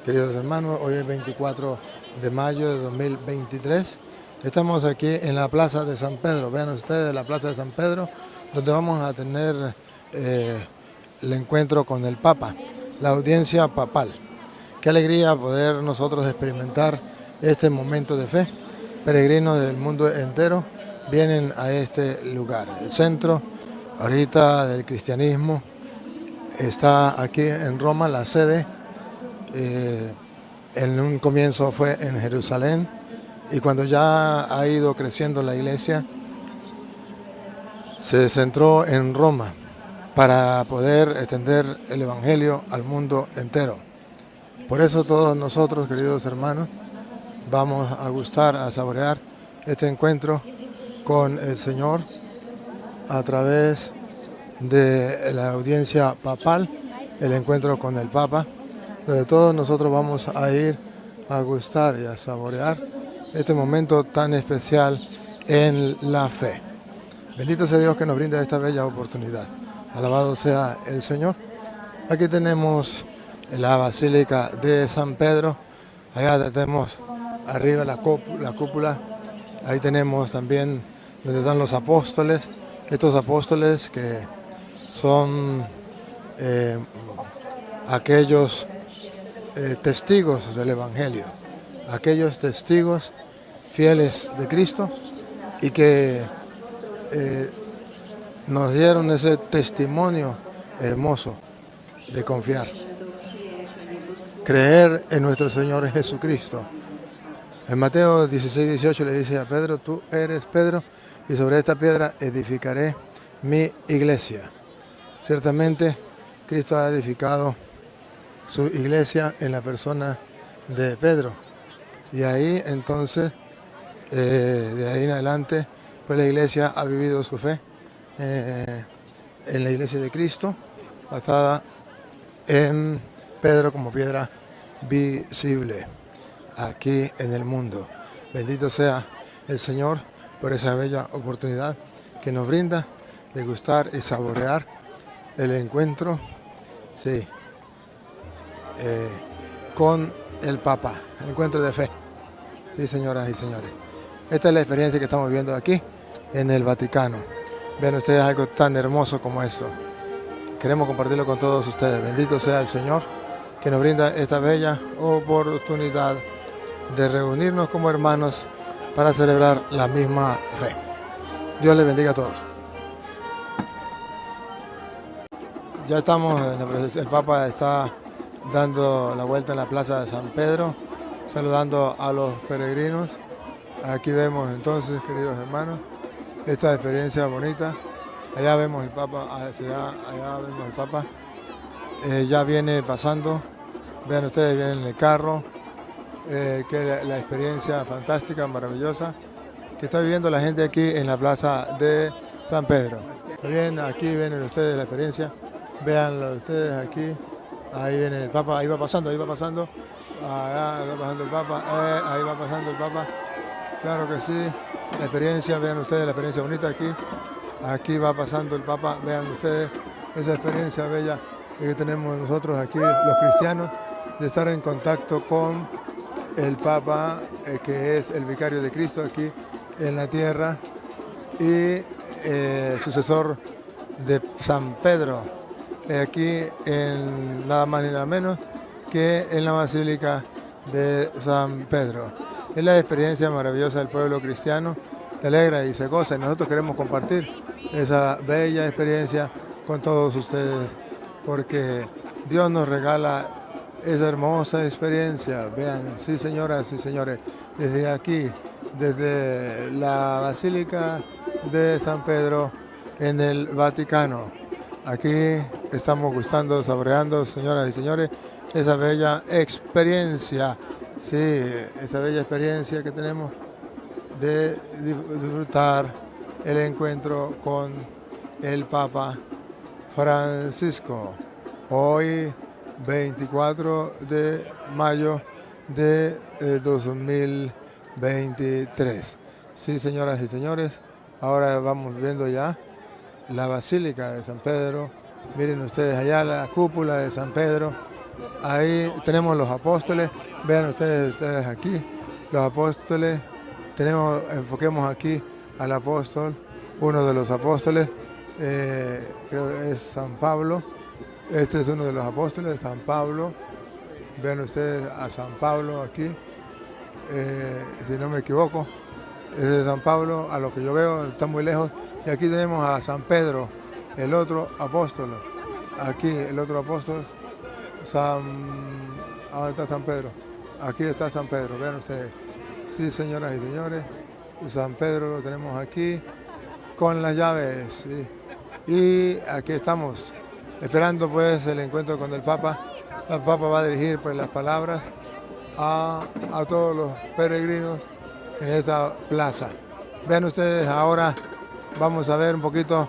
Queridos hermanos, hoy es 24 de mayo de 2023. Estamos aquí en la Plaza de San Pedro. Vean ustedes la Plaza de San Pedro, donde vamos a tener el encuentro con el Papa, la audiencia papal. Qué alegría poder nosotros experimentar este momento de fe. Peregrinos del mundo entero vienen a este lugar. El centro ahorita del cristianismo está aquí en Roma, la sede. En un comienzo fue en Jerusalén, y cuando ya ha ido creciendo la iglesia, se centró en Roma para poder extender el evangelio al mundo entero. Por eso todos nosotros, queridos hermanos, vamos a gustar, a saborear este encuentro con el Señor a través de la audiencia papal, el encuentro con el Papa, donde todos nosotros vamos a ir a gustar y a saborear este momento tan especial en la fe. Bendito sea Dios que nos brinda esta bella oportunidad. Alabado sea el Señor. Aquí tenemos la Basílica de San Pedro. Allá tenemos arriba la cúpula. Ahí tenemos también donde están los apóstoles. Estos apóstoles que son aquellos testigos del Evangelio, aquellos testigos fieles de Cristo y que nos dieron ese testimonio hermoso de confiar, creer en nuestro Señor Jesucristo. En Mateo 16:18 le dice a Pedro: tú eres Pedro, y sobre esta piedra edificaré mi iglesia. Ciertamente Cristo ha edificado su iglesia en la persona de Pedro, y ahí entonces de ahí en adelante pues la iglesia ha vivido su fe en la iglesia de Cristo, basada en Pedro como piedra visible aquí en el mundo. Bendito sea el Señor por esa bella oportunidad que nos brinda de gustar y saborear el encuentro, sí, con el Papa, el encuentro de fe. Sí, señoras y señores. Esta es la experiencia que estamos viviendo aquí en el Vaticano. Vean ustedes algo tan hermoso como esto. Queremos compartirlo con todos ustedes. Bendito sea el Señor que nos brinda esta bella oportunidad de reunirnos como hermanos para celebrar la misma fe. Dios les bendiga a todos. Ya estamos en la presencia. El Papa está dando la vuelta en la Plaza de San Pedro, saludando a los peregrinos. Aquí vemos entonces, queridos hermanos, esta experiencia bonita. Allá vemos el Papa, allá vemos el Papa. Ya viene pasando, vean ustedes, viene en el carro, que la experiencia fantástica, maravillosa, que está viviendo la gente aquí en la Plaza de San Pedro. Bien, aquí ven ustedes la experiencia, véanlo ustedes aquí. Ahí viene el Papa, ahí va pasando, allá va pasando el Papa, ahí va pasando el Papa. Claro que sí, la experiencia, vean ustedes la experiencia bonita aquí. Aquí va pasando el Papa, vean ustedes esa experiencia bella que tenemos nosotros aquí, los cristianos, de estar en contacto con el Papa, que es el vicario de Cristo aquí en la tierra, y sucesor de San Pedro, aquí en nada más ni nada menos que en la Basílica de San Pedro. Es la experiencia maravillosa del pueblo cristiano, se alegra y se goza, y nosotros queremos compartir esa bella experiencia con todos ustedes, porque Dios nos regala esa hermosa experiencia. Vean, sí señoras y señores, desde aquí, desde la Basílica de San Pedro en el Vaticano, aquí estamos gustando, saboreando, señoras y señores, esa bella experiencia, sí, esa bella experiencia que tenemos de disfrutar el encuentro con el Papa Francisco. Hoy, 24 de mayo de 2023. Sí, señoras y señores, ahora vamos viendo ya la Basílica de San Pedro. Miren ustedes allá la cúpula de San Pedro. Ahí tenemos los apóstoles. Vean ustedes aquí, los apóstoles. Enfoquemos aquí al apóstol, uno de los apóstoles, creo que es San Pablo. Este es uno de los apóstoles, San Pablo. Vean ustedes a San Pablo aquí, si no me equivoco. Es de San Pablo, a lo que yo veo, está muy lejos. Y aquí tenemos a San Pedro, el otro apóstol. Aquí el otro apóstol, ¿dónde está San Pedro? Aquí está San Pedro, vean ustedes. Sí, señoras y señores, San Pedro lo tenemos aquí con las llaves. ¿Sí? Y aquí estamos, esperando pues el encuentro con el Papa. El Papa va a dirigir pues las palabras a todos los peregrinos en esta plaza. Vean ustedes, ahora vamos a ver un poquito,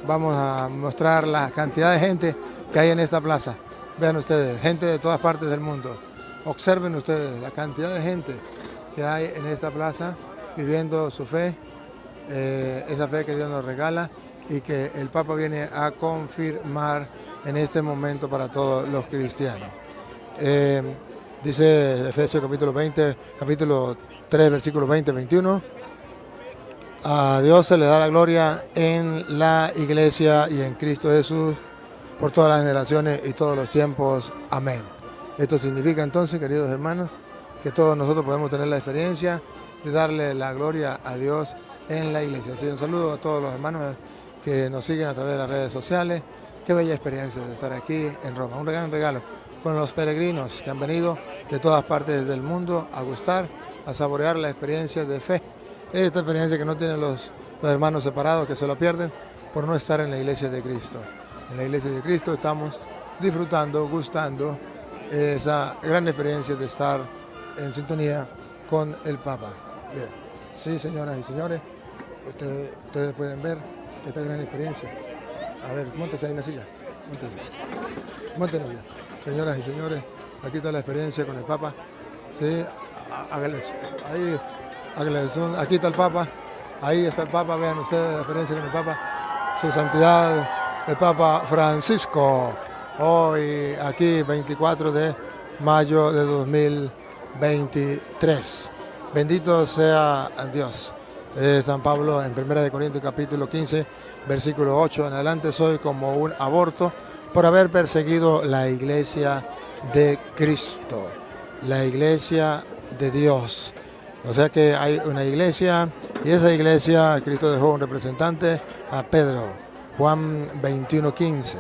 vamos a mostrar la cantidad de gente que hay en esta plaza. Vean ustedes, gente de todas partes del mundo. Observen ustedes la cantidad de gente que hay en esta plaza viviendo su fe, esa fe que Dios nos regala y que el Papa viene a confirmar en este momento para todos los cristianos. Dice Efesios capítulo 3, versículos 20-21. A Dios se le da la gloria en la iglesia y en Cristo Jesús por todas las generaciones y todos los tiempos. Amén. Esto significa entonces, queridos hermanos, que todos nosotros podemos tener la experiencia de darle la gloria a Dios en la iglesia. Así un saludo a todos los hermanos que nos siguen a través de las redes sociales. Qué bella experiencia de estar aquí en Roma. Un gran regalo con los peregrinos que han venido de todas partes del mundo a gustar, a saborear la experiencia de fe. Esta experiencia que no tienen los hermanos separados, que se lo pierden por no estar en la iglesia de Cristo. En la iglesia de Cristo estamos disfrutando, gustando esa gran experiencia de estar en sintonía con el Papa. Bien. Sí, señoras y señores, ustedes pueden ver esta gran experiencia. A ver, móntese ahí en la silla. Móntense ya. Señoras y señores, aquí está la experiencia con el Papa. Sí, ahí, aquí está el Papa. Ahí está el Papa, vean ustedes la experiencia con el Papa. Su Santidad, el Papa Francisco. Hoy, aquí, 24 de mayo de 2023. Bendito sea Dios. San Pablo en 1 Corintios capítulo 15, versículo 8 en adelante: soy como un aborto por haber perseguido la iglesia de Cristo, la iglesia de Dios. O sea que hay una iglesia, y esa iglesia, Cristo dejó un representante a Pedro, Juan 21:15.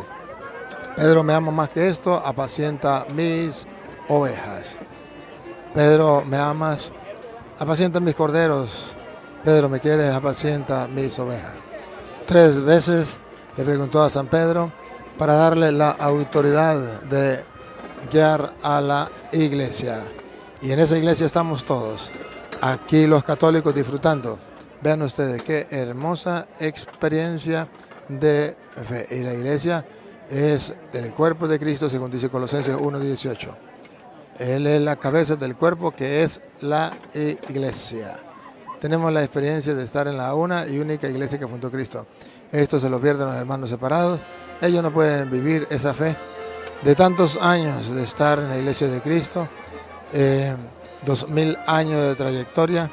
Pedro, me ama más que esto, apacienta mis ovejas. Pedro, me amas, apacienta mis corderos. Pedro, me quieres, apacienta mis ovejas. 3 veces le preguntó a San Pedro para darle la autoridad de guiar a la iglesia. Y en esa iglesia estamos todos, aquí los católicos disfrutando. Vean ustedes qué hermosa experiencia de fe. Y la iglesia es el cuerpo de Cristo, según dice Colosenses 1:18. Él es la cabeza del cuerpo, que es la iglesia. Tenemos la experiencia de estar en la una y única iglesia que fundó Cristo. Esto se lo pierden los hermanos separados. Ellos no pueden vivir esa fe de tantos años de estar en la iglesia de Cristo. 2000 años de trayectoria,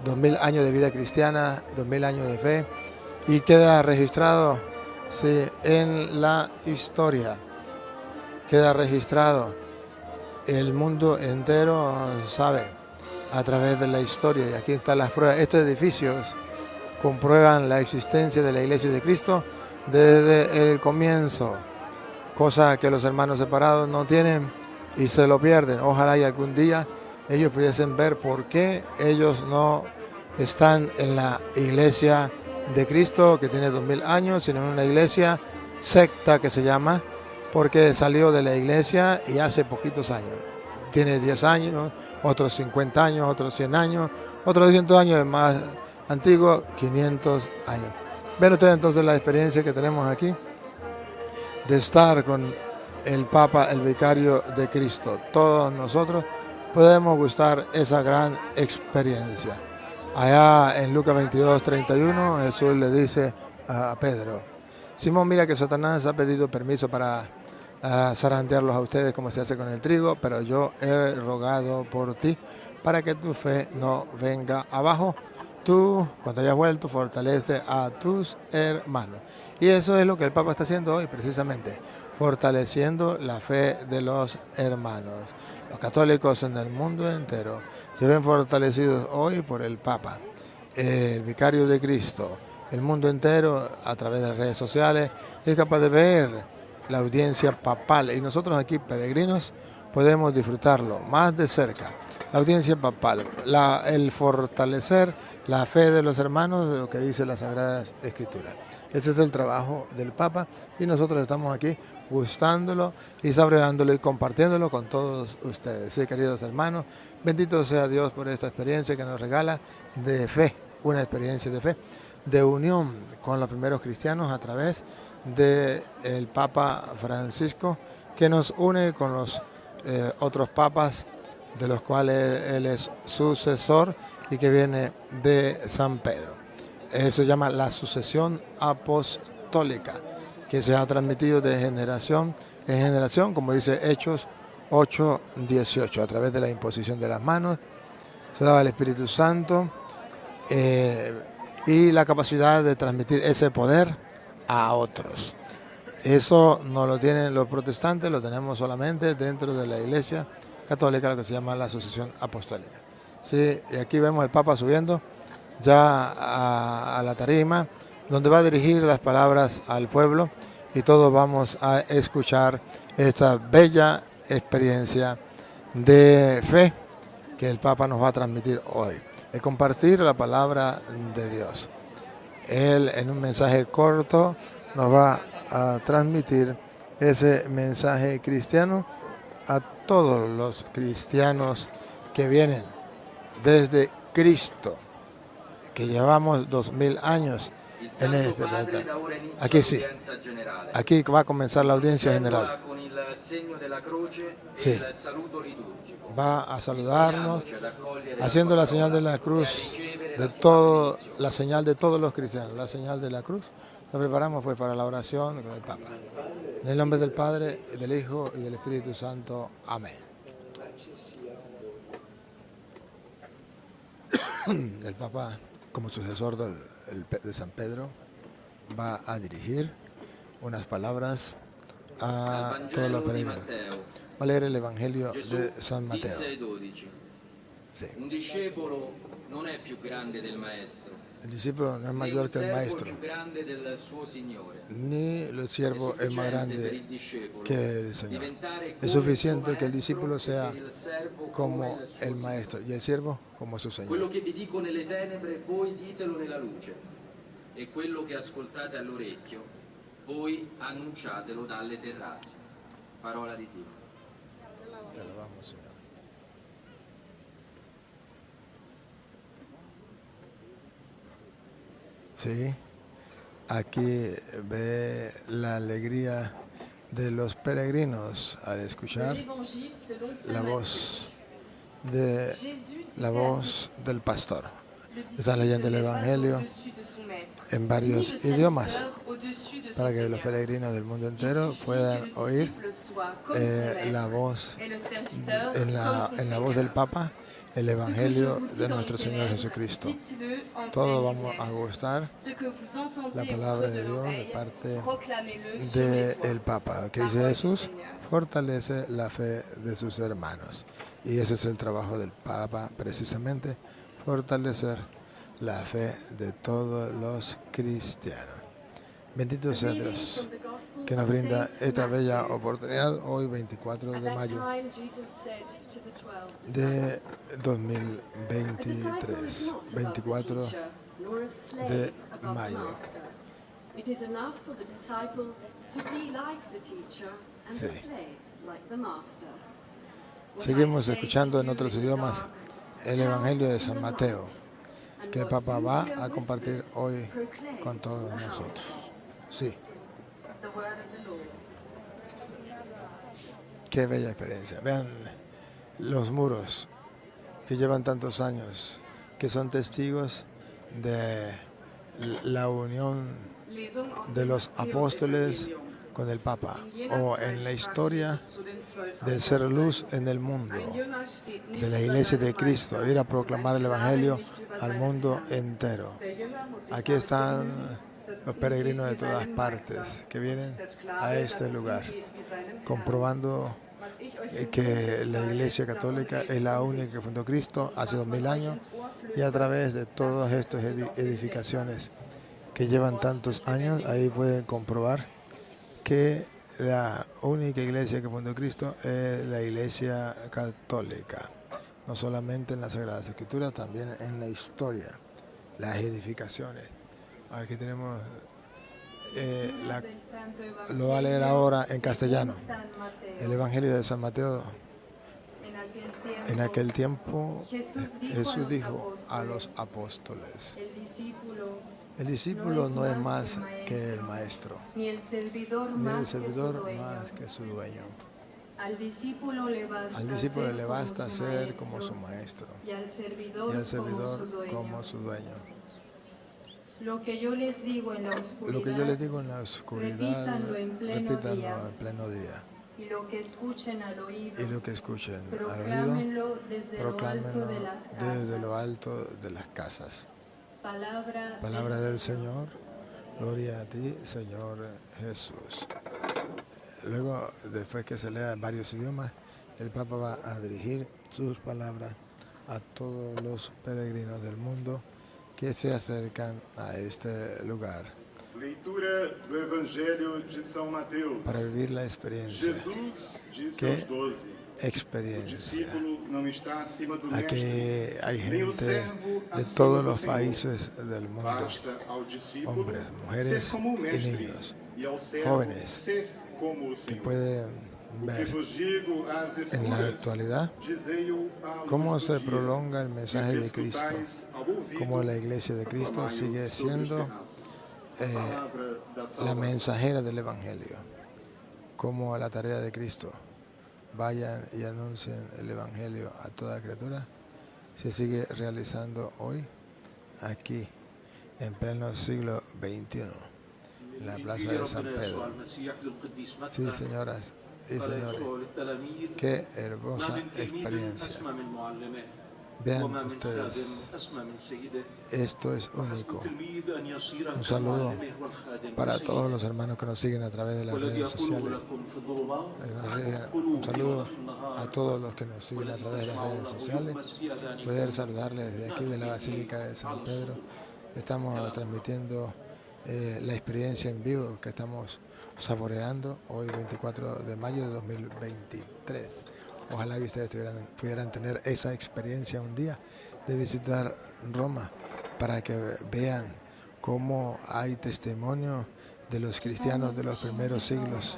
2000 años de vida cristiana, 2000 años de fe. Y queda registrado, sí, en la historia. Queda registrado. El mundo entero sabe a través de la historia, y aquí están las pruebas. Estos edificios comprueban la existencia de la iglesia de Cristo desde el comienzo, cosa que los hermanos separados no tienen y se lo pierden. Ojalá y algún día ellos pudiesen ver por qué ellos no están en la iglesia de Cristo, que tiene 2000 años, sino en una iglesia secta que se llama, porque salió de la iglesia y hace poquitos años. Tiene 10 años, otros 50 años, otros 100 años, otros 200 años, el más antiguo, 500 años. Ven ustedes entonces la experiencia que tenemos aquí de estar con el Papa, el vicario de Cristo. Todos nosotros podemos gustar esa gran experiencia. Allá en Lucas 22:31, Jesús le dice a Pedro: Simón, mira que Satanás ha pedido permiso para zarandearlos a ustedes como se hace con el trigo, pero yo he rogado por ti para que tu fe no venga abajo. Tú, cuando hayas vuelto, fortalece a tus hermanos. Y eso es lo que el Papa está haciendo hoy, precisamente, fortaleciendo la fe de los hermanos. Los católicos en el mundo entero se ven fortalecidos hoy por el Papa, el vicario de Cristo. El mundo entero, a través de las redes sociales, es capaz de ver la audiencia papal. Y nosotros aquí, peregrinos, podemos disfrutarlo más de cerca. La audiencia papal, el fortalecer la fe de los hermanos, de lo que dice la Sagrada Escritura. Este es el trabajo del Papa y nosotros estamos aquí gustándolo y saboreándolo y compartiéndolo con todos ustedes. Sí, queridos hermanos, bendito sea Dios por esta experiencia que nos regala de fe, una experiencia de fe, de unión con los primeros cristianos a través del Papa Francisco, que nos une con los otros papas, de los cuales él es sucesor y que viene de San Pedro. Eso se llama la sucesión apostólica, que se ha transmitido de generación en generación, como dice Hechos 8:18, a través de la imposición de las manos, se daba el Espíritu Santo y la capacidad de transmitir ese poder a otros. Eso no lo tienen los protestantes, lo tenemos solamente dentro de la Iglesia Católica, lo que se llama la sucesión apostólica. Sí, y aquí vemos al Papa subiendo ya a la tarima, donde va a dirigir las palabras al pueblo y todos vamos a escuchar esta bella experiencia de fe que el Papa nos va a transmitir hoy, el compartir la palabra de Dios. Él, en un mensaje corto, nos va a transmitir ese mensaje cristiano a todos los cristianos que vienen desde Cristo, que llevamos 2000 años en este planeta. Aquí sí, aquí va a comenzar la audiencia general. Sí, va a saludarnos haciendo la señal de la cruz, de todo, la señal de todos los cristianos, la señal de la cruz. Nos preparamos pues para la oración con el Papa. En el nombre del Padre, del Hijo y del Espíritu Santo. Amén. El Papa, como sucesor de San Pedro, va a dirigir unas palabras a todos los peregrinos. Va a leer el Evangelio de San Mateo. Sí. El discípulo no es mayor que el maestro, ni el siervo es más grande que el Señor. Es suficiente que el discípulo sea como el maestro y el siervo como su Señor. Quello che vi dico nelle tenebre, voi ditelo nella luce, e quello che ascoltate all'orecchio, voi annunciatelo dalle terrazze. Parola di Dio. Te alabamos, Señor. Sí, aquí ve la alegría de los peregrinos al escuchar la voz del pastor. Están leyendo el Evangelio en varios idiomas para que los peregrinos del mundo entero puedan oír la voz en la voz del Papa, el Evangelio de nuestro Señor Jesucristo. Todos vamos a gustar la palabra de Dios de parte del Papa, que dice Jesús, fortalece la fe de sus hermanos. Y ese es el trabajo del Papa, precisamente, fortalecer la fe de todos los cristianos. Bendito sea Dios, que nos brinda esta bella oportunidad hoy, 24 de mayo de 2023, 24 de mayo. Sí. Seguimos escuchando en otros idiomas el Evangelio de San Mateo, que el Papa va a compartir hoy con todos nosotros. Sí. Qué bella experiencia. Vean los muros que llevan tantos años, que son testigos de la unión de los apóstoles con el Papa, o en la historia de ser luz en el mundo, de la Iglesia de Cristo, ir a proclamar el Evangelio al mundo entero. Aquí están los peregrinos de todas partes que vienen a este lugar, comprobando que la Iglesia Católica es la única que fundó Cristo hace 2000 años, y a través de todas estas edificaciones que llevan tantos años, ahí pueden comprobar que la única iglesia que fundó Cristo es la Iglesia Católica, no solamente en las Sagradas Escrituras, también en la historia, las edificaciones. Aquí tenemos, lo va a leer ahora en castellano, el Evangelio de San Mateo. En aquel tiempo Jesús dijo a los apóstoles: el discípulo no es más que el maestro, ni el servidor más que su dueño. Al discípulo le basta ser como su maestro, y al servidor como su dueño. Lo que yo les digo en la oscuridad, repítanlo en pleno día. Y lo que escuchen al oído, proclámenlo desde lo alto de las casas. Palabra del Señor. Gloria a ti, Señor Jesús. Luego, después que se lea en varios idiomas, el Papa va a dirigir sus palabras a todos los peregrinos del mundo que se acercan a este lugar Leitura do Evangelho de São Mateus. Para vivir la experiencia. Jesus disse ¿Qué aos 12: experiencia? O discípulo não está acima do Aquí mestre, hay nem o gente servo de acima todos do los Senhor. países del mundo, Basta ao discípulo hombres, ser mujeres como o y mestre, niños, e ao servo jóvenes, ser como o que Senhor. pueden O que ver vos digo às en la escuras, actualidad dizei-o à luz cómo do se dia, prolonga el e mensaje que de Cristo, escutais ao ouvido, cómo la Iglesia de Cristo proclamai-o sigue sobre os siendo terraços. Palavra da la salvação. mensajera del Evangelio, como la tarea de Cristo. Vayan y anuncien el Evangelio a toda criatura. Se sigue realizando hoy, aquí, en pleno siglo XXI, en la plaza de San Pedro. Sí, señoras y señores, qué hermosa experiencia. Vean ustedes, esto es único. Un saludo para todos los hermanos que nos siguen a través de las redes sociales. Un saludo a todos los que nos siguen a través de las redes sociales. Poder saludarles desde aquí de la Basílica de San Pedro. Estamos transmitiendo la experiencia en vivo que estamos saboreando hoy 24 de mayo de 2023. Ojalá que ustedes pudieran tener esa experiencia un día de visitar Roma para que vean cómo hay testimonio de los cristianos de los primeros siglos.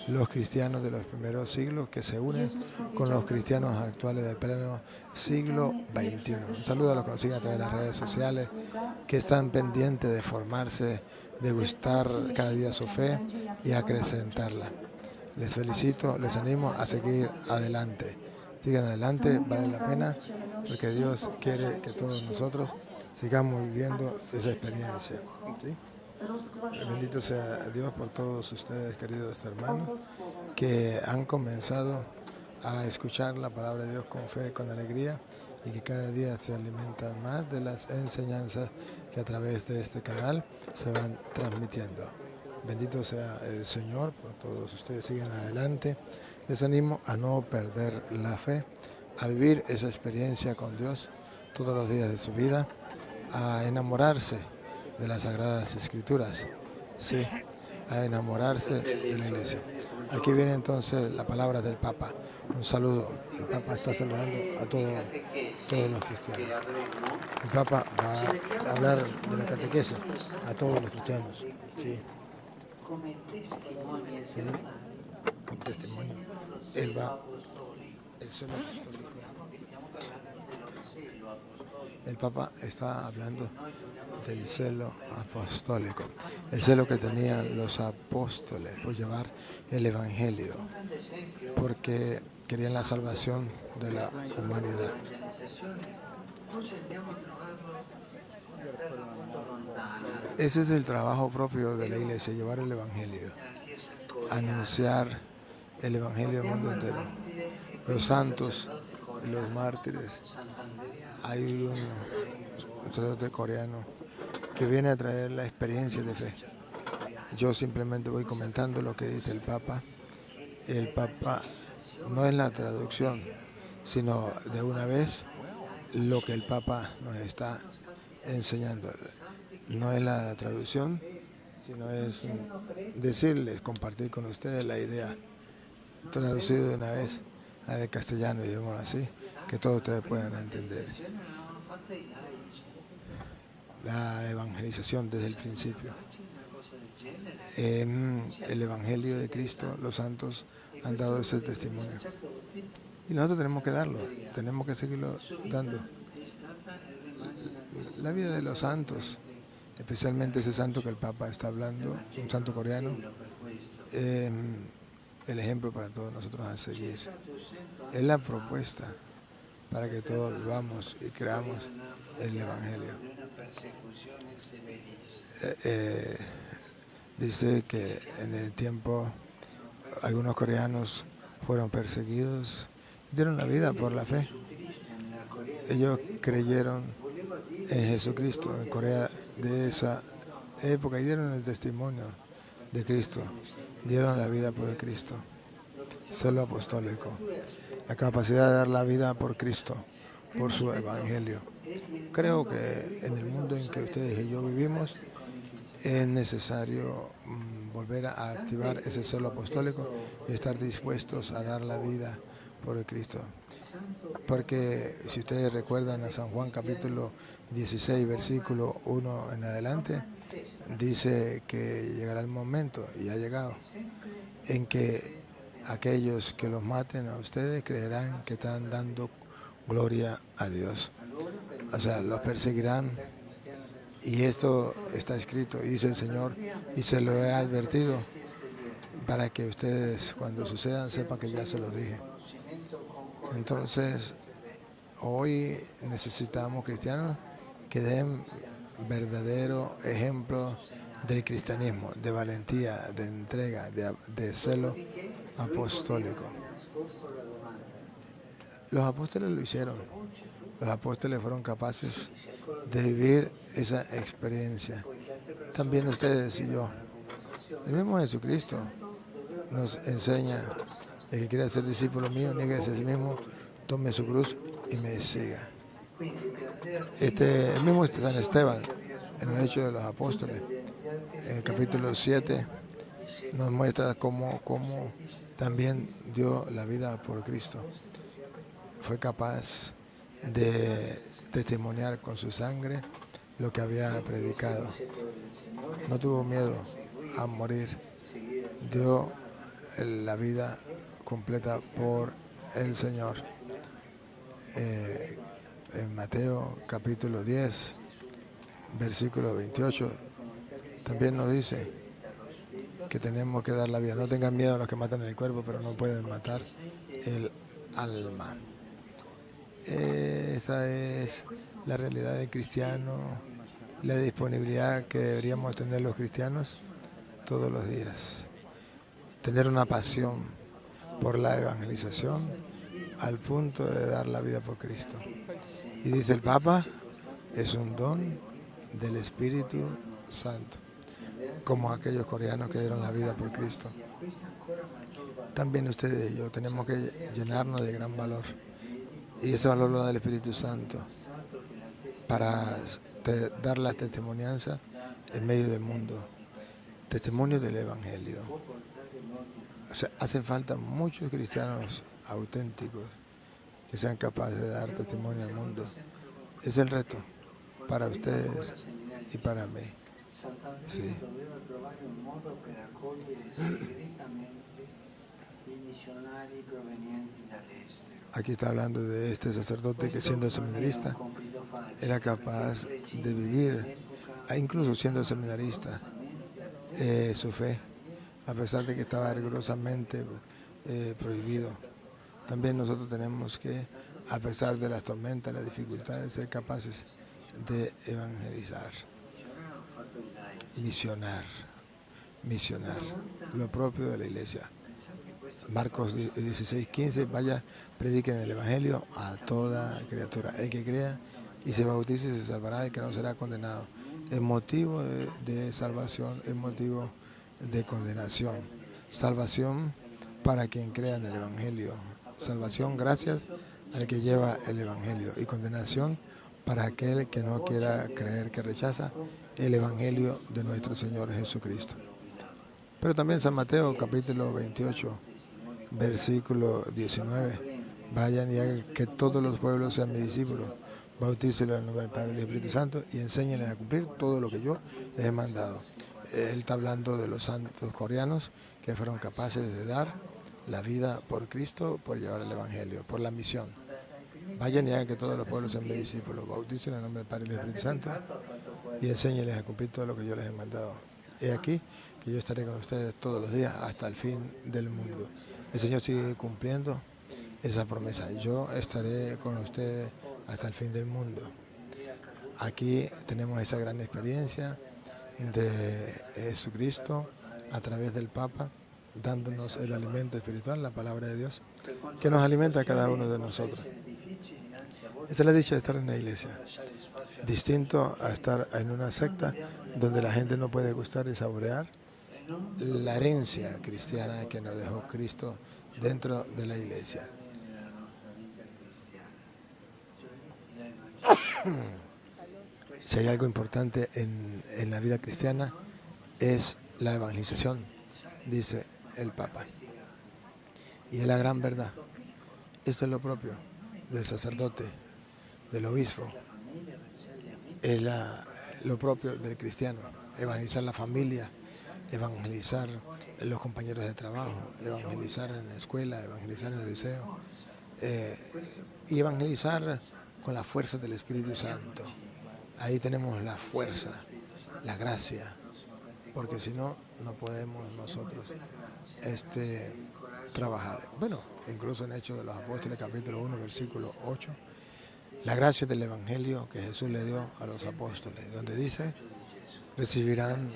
Los cristianos de los primeros siglos que se unen con los cristianos actuales del pleno siglo XXI. Un saludo a los que nos siguen a través de las redes sociales, que están pendientes de formarse, de gustar cada día su fe y acrecentarla. Les felicito, les animo a seguir adelante. Sigan adelante, vale la pena, porque Dios quiere que todos nosotros sigamos viviendo esa experiencia. ¿Sí? Bendito sea Dios por todos ustedes, queridos hermanos, que han comenzado a escuchar la palabra de Dios con fe, con alegría, y que cada día se alimentan más de las enseñanzas que a través de este canal se van transmitiendo. Bendito sea el Señor por todos ustedes. Sigan adelante. Les animo a no perder la fe, a vivir esa experiencia con Dios todos los días de su vida, a enamorarse de las Sagradas Escrituras, sí, a enamorarse de la Iglesia. Aquí viene entonces la palabra del Papa. Un saludo. El Papa está saludando a todos los cristianos. El Papa va a hablar de la catequesis a todos los cristianos. Sí. Sí, un testimonio. Él va, el celo apostólico. El Papa está hablando del celo apostólico, el celo que tenían los apóstoles por llevar el Evangelio, porque querían la salvación de la humanidad. Ese es el trabajo propio de la Iglesia, llevar el Evangelio. anunciar el Evangelio al mundo entero. Los santos y los mártires. Hay un sacerdote coreano que viene a traer la experiencia de fe. Yo simplemente voy comentando lo que dice el Papa. El Papa no es la traducción, sino de una vez lo que el Papa nos está enseñando. No es la traducción, sino es decirles, compartir con ustedes la idea, traducido de una vez al castellano, y digamos así, que todos ustedes puedan entender. La evangelización desde el principio. En el Evangelio de Cristo, los santos han dado ese testimonio. Y nosotros tenemos que darlo, tenemos que seguirlo dando. La vida de los santos, especialmente ese santo que el Papa está hablando, un santo coreano, el ejemplo para todos nosotros a seguir. Es la propuesta para que todos vivamos y creamos el Evangelio. Dice que en el tiempo algunos coreanos fueron perseguidos, dieron la vida por la fe. Ellos creyeron en Jesucristo, en Corea de esa época, y dieron el testimonio de Cristo, dieron la vida por Cristo. Celo apostólico, la capacidad de dar la vida por Cristo, por su Evangelio. Creo que en el mundo en que ustedes y yo vivimos es necesario volver a activar ese celo apostólico y estar dispuestos a dar la vida por Cristo. Porque si ustedes recuerdan a San Juan capítulo 16, versículo 1 en adelante, dice que llegará el momento, y ha llegado, en que aquellos que los maten a ustedes creerán que están dando gloria a Dios. O sea, los perseguirán. Y esto está escrito, y dice el Señor, y se lo he advertido, para que ustedes cuando sucedan sepan que ya se los dije. Entonces, hoy necesitamos cristianos que den verdadero ejemplo del cristianismo, de valentía, de entrega, de celo apostólico. Los apóstoles lo hicieron. Los apóstoles fueron capaces de vivir esa experiencia. También ustedes y yo. El mismo Jesucristo nos enseña: el que quiera ser discípulo mío, niéguese a sí mismo, tome su cruz y me siga. El mismo San Esteban, en los Hechos de los Apóstoles, en el capítulo 7, nos muestra cómo también dio la vida por Cristo. Fue capaz de testimoniar con su sangre lo que había predicado. No tuvo miedo a morir. Dio la vida completa por el Señor. En Mateo capítulo 10, versículo 28, también nos dice que tenemos que dar la vida. No tengan miedo a los que matan el cuerpo, pero no pueden matar el alma. Esa es la realidad del cristiano, la disponibilidad que deberíamos tener los cristianos todos los días. Tener una pasión por la evangelización al punto de dar la vida por Cristo. Y dice el Papa, es un don del Espíritu Santo, como aquellos coreanos que dieron la vida por Cristo. También ustedes y yo tenemos que llenarnos de gran valor. Y ese valor lo da el Espíritu Santo para dar la testimonianza en medio del mundo. Testimonio del Evangelio. O sea, hacen falta muchos cristianos auténticos que sean capaces de dar testimonio al mundo. Es el reto para ustedes y para mí. Sí. Aquí está hablando de este sacerdote que, siendo seminarista, era capaz de vivir, incluso siendo seminarista, su fe, a pesar de que estaba rigurosamente prohibido. También nosotros tenemos que, a pesar de las tormentas, las dificultades, ser capaces de evangelizar, misionar. misionar, lo propio de la iglesia. Marcos 16:15, vaya, prediquen el evangelio a toda criatura. El que crea y se bautice se salvará, el que no será condenado. Es motivo de salvación, es motivo de condenación. Salvación para quien crea en el evangelio. Salvación gracias al que lleva el evangelio. Y condenación para aquel que no quiera creer, que rechaza el evangelio de nuestro Señor Jesucristo. Pero también San Mateo, capítulo 28, versículo 19. Vayan y hagan que todos los pueblos sean mis discípulos. Bautícenlos en el nombre del Padre y del Espíritu Santo y enséñenles a cumplir todo lo que yo les he mandado. Él está hablando de los santos coreanos que fueron capaces de dar la vida por Cristo, por llevar el evangelio, por la misión. Vayan y hagan que todos los pueblos sean mis discípulos. Bautícenlos en el nombre del Padre y del Espíritu Santo y enséñenles a cumplir todo lo que yo les he mandado. He aquí que yo estaré con ustedes todos los días hasta el fin del mundo. El Señor sigue cumpliendo esa promesa. Yo estaré con ustedes hasta el fin del mundo. Aquí tenemos esa gran experiencia de Jesucristo a través del Papa, dándonos el alimento espiritual, la palabra de Dios, que nos alimenta a cada uno de nosotros. Esa es la dicha de estar en la iglesia. Distinto a estar en una secta donde la gente no puede gustar y saborear la herencia cristiana que nos dejó Cristo dentro de la iglesia. Si hay algo importante en la vida cristiana es la evangelización, dice el Papa. Y es la gran verdad. Esto es lo propio del sacerdote, del obispo. Es lo propio del cristiano. Evangelizar la familia, evangelizar los compañeros de trabajo, evangelizar en la escuela, evangelizar en el liceo. Y evangelizar con la fuerza del Espíritu Santo. Ahí tenemos la fuerza, la gracia, porque si no, no podemos nosotros trabajar. Bueno, incluso en Hechos de los Apóstoles, capítulo 1, versículo 8, la gracia del Evangelio que Jesús le dio a los apóstoles, donde dice, recibirán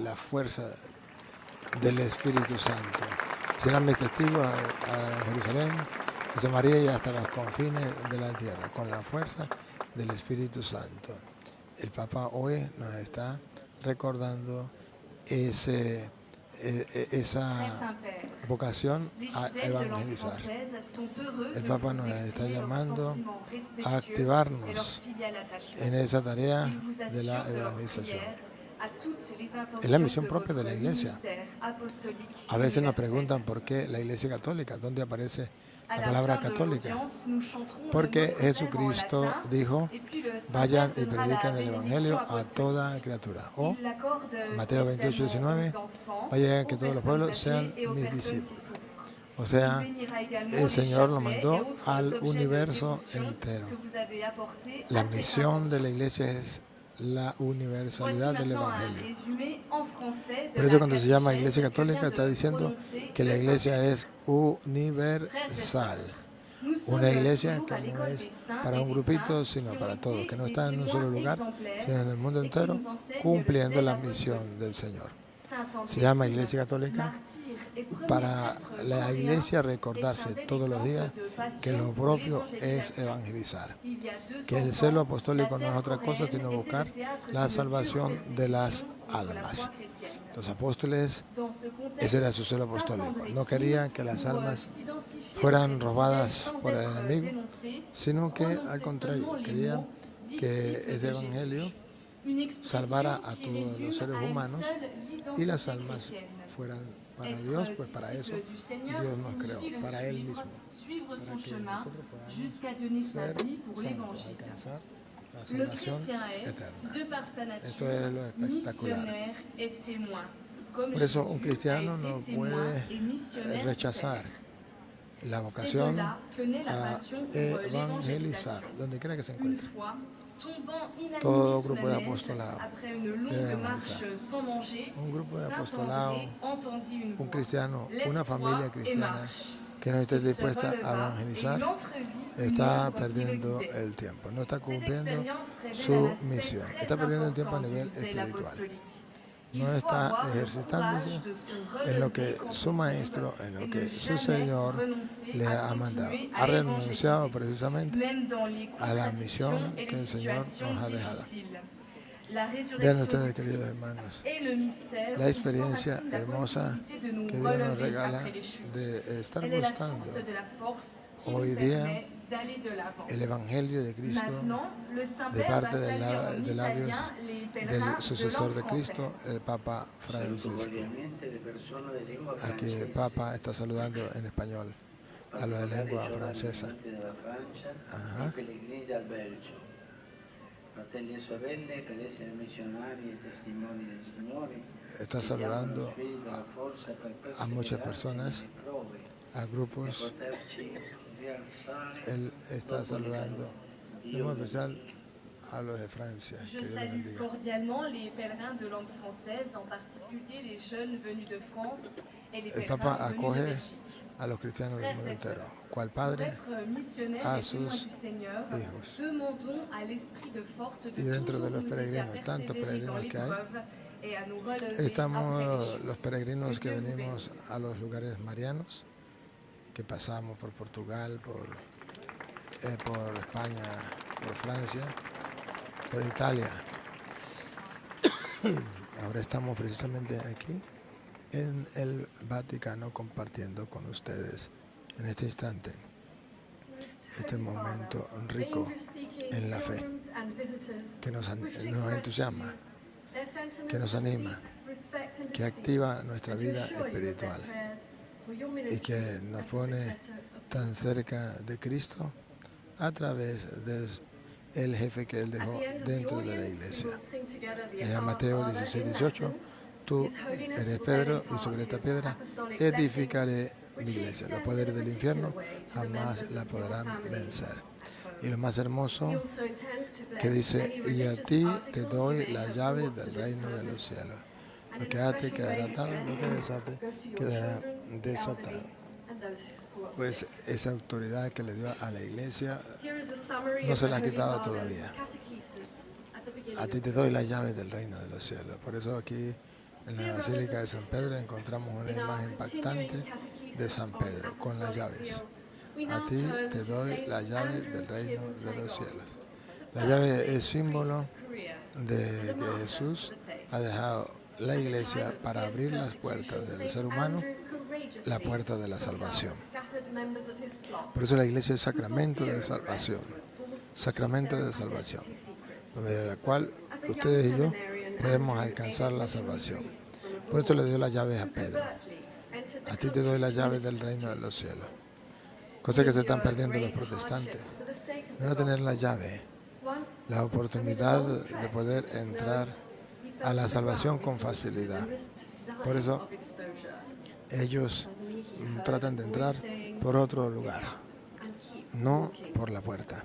la fuerza del Espíritu Santo. Serán mis testigos a Jerusalén, a Samaria y hasta los confines de la tierra, con la fuerza del Espíritu Santo. El Papa hoy nos está recordando esa vocación a evangelizar. El Papa nos está llamando a activarnos en esa tarea de la evangelización. Es la misión propia de la Iglesia. A veces nos preguntan por qué la Iglesia Católica, ¿dónde aparece la palabra católica? Porque Jesucristo dijo, vayan y predican el Evangelio a toda criatura. O Mateo 28, 19, vayan que todos los pueblos sean mis discípulos. O sea, el Señor lo mandó al universo entero. La misión de la Iglesia es la universalidad del Evangelio. Por eso cuando se llama Iglesia Católica está diciendo que la Iglesia es universal. Una iglesia que no es para un grupito, sino para todos, que no está en un solo lugar, sino en el mundo entero, cumpliendo la misión del Señor. Se llama Iglesia Católica para la Iglesia recordarse todos los días que lo propio es evangelizar, que el celo apostólico no es otra cosa sino buscar la salvación de las almas. Los apóstoles, ese era su celo apostólico, no querían que las almas fueran robadas por el enemigo, sino que al contrario, querían que ese evangelio salvara a todos los seres humanos y las almas fueran para Dios, pues para eso Dios nos creó, para Él mismo, para que nosotros podamos ser santos, alcanzar la salvación eterna. Esto es lo espectacular. Por eso un cristiano no puede rechazar la vocación a evangelizar, donde quiera que se encuentre. Todo grupo de apostolado debe evangelizar. Un grupo de apostolado, un cristiano, una familia cristiana que no esté dispuesta a evangelizar, está perdiendo el tiempo, no está cumpliendo su misión, está perdiendo el tiempo a nivel espiritual. no está ejercitándose en lo que su maestro, en lo que su Señor le ha mandado. Ha renunciado precisamente a la misión que el Señor nos ha dejado. Vean ustedes, queridos hermanos, la experiencia hermosa que Dios nos regala de estar buscando hoy día el Evangelio de Cristo de parte de labios del sucesor de Cristo, el Papa Francisco. Aquí el Papa está saludando en español a los de lengua francesa. Ajá. Está saludando a muchas personas, a grupos. Él está saludando de modo especial a los de Francia. Je salue cordialement les pèlerins de langue française, en particulier les jeunes venus de France et les El pèlerins Papa venus de acoge Belgique. a los cristianos del mundo entero, cual Pour Padre être missionnaires a et témoins sus du Seigneur, hijos. demandons à l'esprit de force Y de dentro de toujours los nous aider à peregrinos, tantos persévérer dans peregrinos que hay, l'épreuve et à nous relever après les estamos chutes. los peregrinos que Que Dieu vous venimos bénisse. a los lugares marianos, que pasamos por Portugal, por España, por Francia, por Italia. Ahora estamos precisamente aquí en el Vaticano compartiendo con ustedes en este instante, este momento rico en la fe que nos entusiasma, que nos anima, que activa nuestra vida espiritual y que nos pone tan cerca de Cristo a través del jefe que Él dejó dentro de la iglesia. En Mateo 16:18, tú eres Pedro y sobre esta piedra edificaré mi iglesia. Los poderes del infierno jamás la podrán vencer. Y lo más hermoso que dice, y a ti te doy la llave del reino de los cielos. Lo que ate quedará atado, lo que desate quedará desatado. Pues esa autoridad que le dio a la iglesia no se la ha quitado todavía. A ti te doy las llaves del reino de los cielos. Por eso aquí en la Basílica de San Pedro encontramos una imagen impactante de San Pedro con las llaves. A ti te doy las llaves del reino de los cielos. La llave es símbolo de que Jesús ha dejado la iglesia para abrir las puertas del ser humano, la puerta de la salvación. Por eso la iglesia es sacramento de salvación, sacramento de salvación, por medio de la cual ustedes y yo podemos alcanzar la salvación. Por eso le dio las llaves a Pedro. A ti te doy las llaves del reino de los cielos. Cosa que se están perdiendo los protestantes. No tener la llave, la oportunidad de poder entrar a la salvación con facilidad. Por eso ellos tratan de entrar por otro lugar, no por la puerta.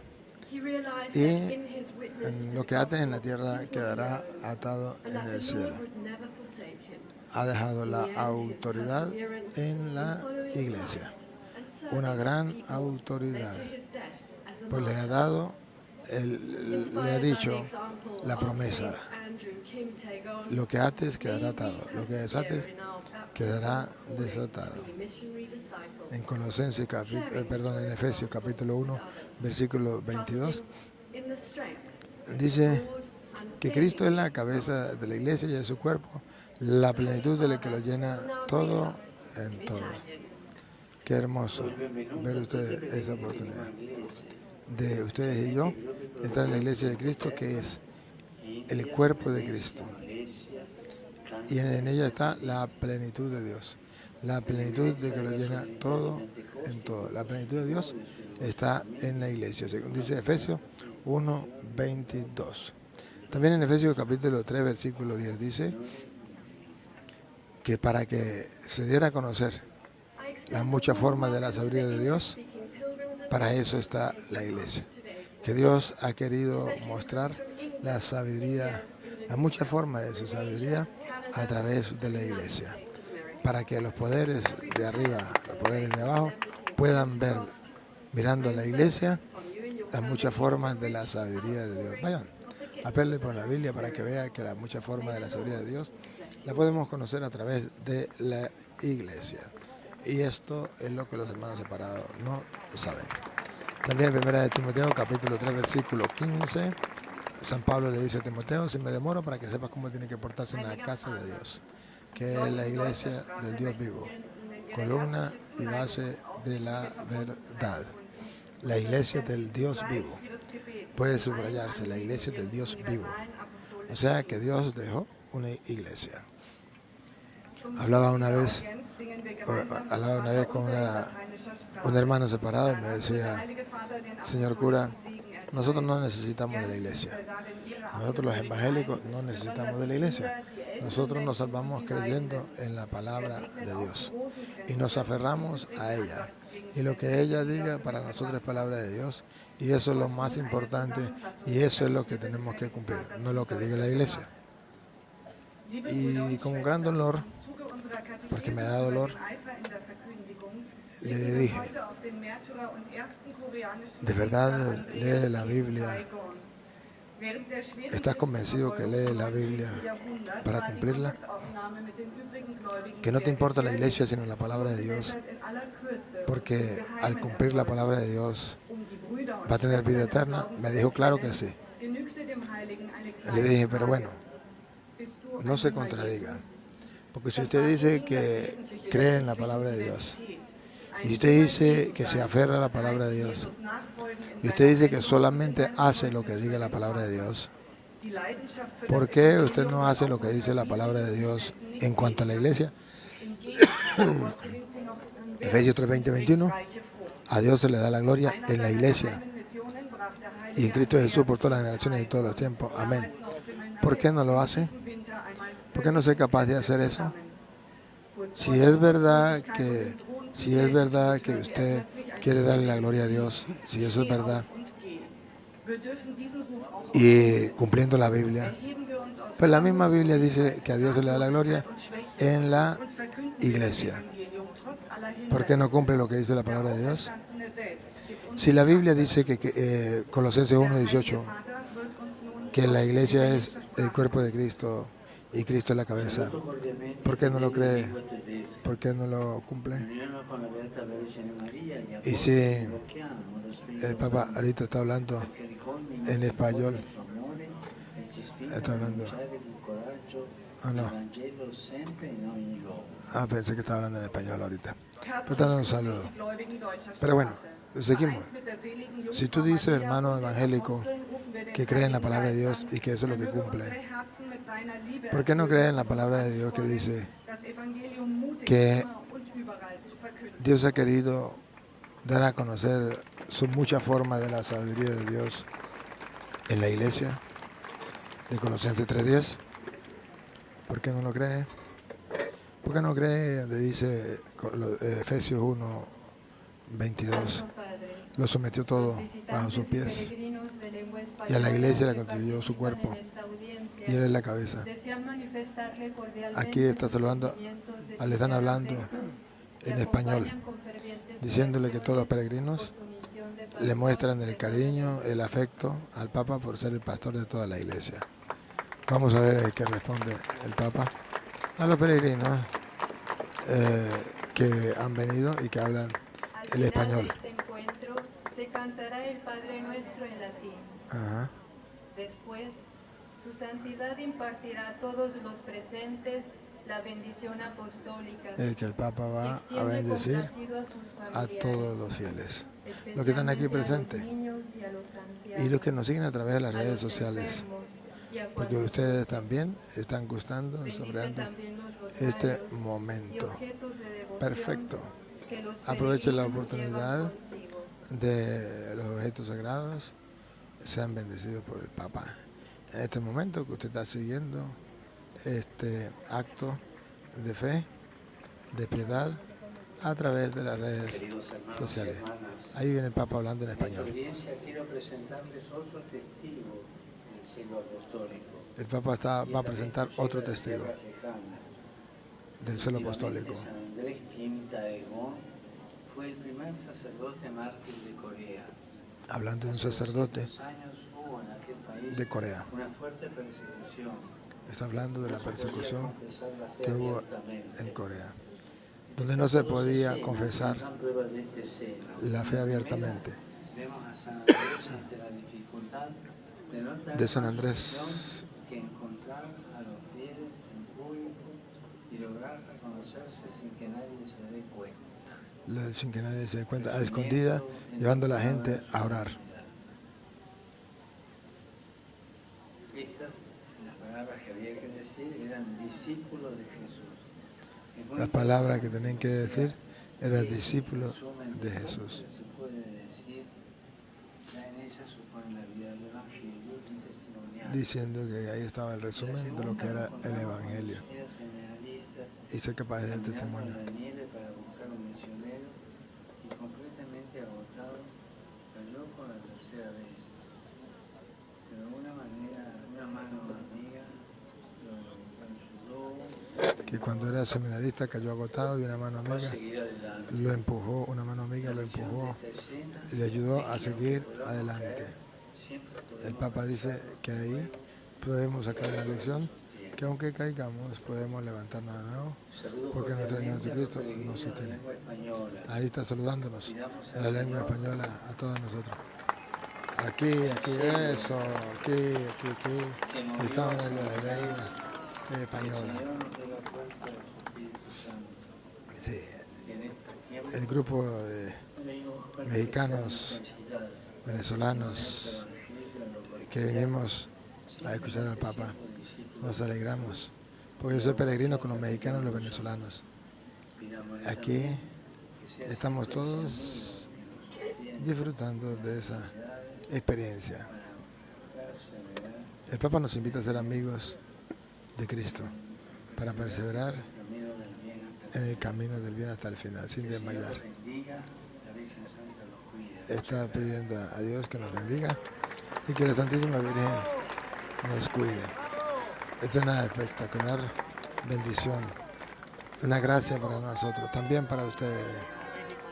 Y lo que ates en la tierra quedará atado en el cielo. Ha dejado la autoridad en la iglesia, una gran autoridad, pues le ha dado, le ha dicho la promesa, lo que ates quedará atado, lo que desates quedará desatado. En en Efesios capítulo 1, versículo 22, dice que Cristo es la cabeza de la iglesia y de su cuerpo, la plenitud de la que lo llena todo en todo. Qué hermoso ver ustedes esa oportunidad de ustedes y yo estar en la iglesia de Cristo, que es el cuerpo de Cristo. Y en ella está la plenitud de Dios, la plenitud de que lo llena todo en todo. La plenitud de Dios está en la iglesia, según dice Efesios 1:22. También en Efesios capítulo 3, versículo 10 dice que para que se diera a conocer las muchas formas de la sabiduría de Dios, para eso está la iglesia. Que Dios ha querido mostrar la sabiduría, las muchas formas de su sabiduría a través de la iglesia, para que los poderes de arriba, los poderes de abajo, puedan ver, mirando a la iglesia, las muchas formas de la sabiduría de Dios. Vayan, apele por la Biblia para que vea que las muchas formas de la sabiduría de Dios La podemos conocer a través de la iglesia. Y esto es lo que los hermanos separados no saben. También en 1 Timoteo, capítulo 3, versículo 15, San Pablo le dice a Timoteo, si me demoro, para que sepas cómo tiene que portarse en la casa de Dios, que es la iglesia del Dios vivo, columna y base de la verdad. La iglesia del Dios vivo. Puede subrayarse, la iglesia del Dios vivo. O sea que Dios dejó una iglesia. Hablaba una vez con un hermano separado y me decía, señor cura, nosotros no necesitamos de la iglesia. Nosotros los evangélicos no necesitamos de la iglesia. Nosotros nos salvamos creyendo en la palabra de Dios y nos aferramos a ella. Y lo que ella diga para nosotros es palabra de Dios, y eso es lo más importante, y eso es lo que tenemos que cumplir, no lo que diga la iglesia. Y con gran dolor, porque me da dolor, le dije, ¿de verdad lee la Biblia? ¿Estás convencido que lees la Biblia para cumplirla? Que no te importa la iglesia sino la palabra de Dios, porque al cumplir la palabra de Dios va a tener vida eterna. Me dijo, claro que sí. Le dije, pero bueno, no se contradiga, porque si usted dice que cree en la palabra de Dios, y usted dice que se aferra a la palabra de Dios, y usted dice que solamente hace lo que diga la palabra de Dios, ¿por qué usted no hace lo que dice la palabra de Dios en cuanto a la iglesia? Efesios 3, 20, 21. A Dios se le da la gloria en la iglesia y en Cristo Jesús por todas las generaciones y todos los tiempos. Amén. ¿Por qué no lo hace? ¿Por qué no soy capaz de hacer eso? Si es verdad que usted quiere darle la gloria a Dios, si eso es verdad, y cumpliendo la Biblia, pues la misma Biblia dice que a Dios se le da la gloria en la iglesia. ¿Por qué no cumple lo que dice la palabra de Dios? Si la Biblia dice que Colosenses 1:18, que la iglesia es el cuerpo de Cristo y Cristo es la cabeza, ¿por qué no lo cree? ¿Por qué no lo cumple? Y si el Papa ahorita está hablando en español, está hablando, no, pensé que estaba hablando en español ahorita, pero está dando un saludo. Pero bueno, seguimos. Si tú dices, hermano evangélico, que cree en la palabra de Dios y que eso es lo que cumple, ¿por qué no cree en la palabra de Dios que dice que Dios ha querido dar a conocer su mucha forma de la sabiduría de Dios en la iglesia de Colosenses 3:10? ¿Por qué no lo cree? ¿Por qué no cree donde dice Efesios 1:22? Lo sometió todo bajo sus pies y a la iglesia le constituyó su cuerpo y él es la cabeza. Aquí está saludando, le están hablando en español, diciéndole que todos los peregrinos le muestran el cariño, el afecto al Papa por ser el pastor de toda la iglesia. Vamos a ver qué responde el Papa a los peregrinos que han venido y que hablan el español. Se cantará el Padre Nuestro en latín. Ajá. Después, su santidad impartirá a todos los presentes la bendición apostólica. Que el Papa va a bendecir a todos los fieles, los que están aquí presentes y los que nos siguen a través de las redes sociales, porque ustedes también están gustando, saboreando este momento. Perfecto. Aprovechen la oportunidad de los objetos sagrados, sean bendecidos por el Papa. En este momento que usted está siguiendo este acto de fe, de piedad, a través de las redes sociales. Ahí viene el Papa hablando en español. El Papa va a presentar otro testigo del celo apostólico. Fue el primer sacerdote mártir de Corea. Hablando de un sacerdote de Corea. Una fuerte persecución Está hablando de la No se podía persecución confesar la fe que hubo abiertamente. en Corea, donde no se podía Escenas confesar nos dan pruebas de este seno. la fe En la abiertamente. primera, vemos a San Andrés ante la dificultad de no tener De San más Andrés, opción que encontrar a los fieles en público y lograr reconocerse sin que nadie se dé cuenta. sin que nadie se dé cuenta, a escondida, llevando a la gente a orar. Estas, las palabras que había que decir, eran discípulos de Jesús. Es muy Las palabras que interesante tenían que decir eran discípulos de Jesús, Se puede decir, ya en ella supone la vida del Evangelio y testimonial. diciendo que ahí estaba el resumen de lo que era el Evangelio Era seminarista, y ser capaz de dar caminando testimonio. en la nieve para buscar un misionero y completamente agotado cayó por la tercera vez. Pero de alguna manera, una mano amiga lo ayudó Que cuando era seminarista cayó agotado y una mano a amiga seguir adelante. lo empujó, una mano amiga lo empujó y le ayudó a seguir adelante. El Papa dice que ahí podemos sacar una lección, que aunque caigamos podemos levantarnos de nuevo, porque nuestro Señor Jesucristo nos sostiene. Ahí está saludándonos la lengua española a todos nosotros. Aquí, eso, aquí. Estamos en la lengua española. Sí, el grupo de mexicanos, venezolanos, que venimos a escuchar al Papa, nos alegramos, porque yo soy peregrino con los mexicanos y los venezolanos. Aquí estamos todos disfrutando de esa experiencia. El Papa nos invita a ser amigos de Cristo para perseverar en el camino del bien hasta el final, sin desmayar. Está pidiendo a Dios que nos bendiga y que la Santísima Virgen nos cuide. Es una espectacular bendición, una gracia para nosotros, también para ustedes,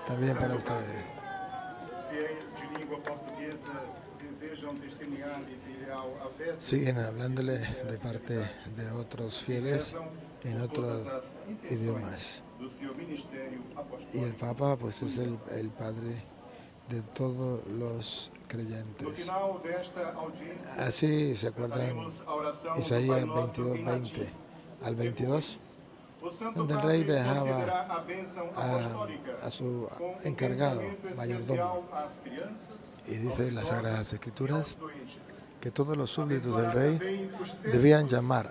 también para ustedes. Fiéis de língua portuguesa desejam testemunhar e vir ao afeto. Siguen hablándole de parte de otros fieles en otros idiomas. Do seu ministério apostólico. Y el Papa pues es el padre de todos los No creyentes. final desta audiência, Así se acuerdan faremos a oração do Isaías Pai Nosso em 22:20 latim. al 22, O Santo donde el Padre rey dejaba considera a bênção apostólica a su com encargado, pensamento mayordomo, especial às crianças, y dice en las Sagradas aos Escrituras doentes. que todos los súbditos del rey debían llamar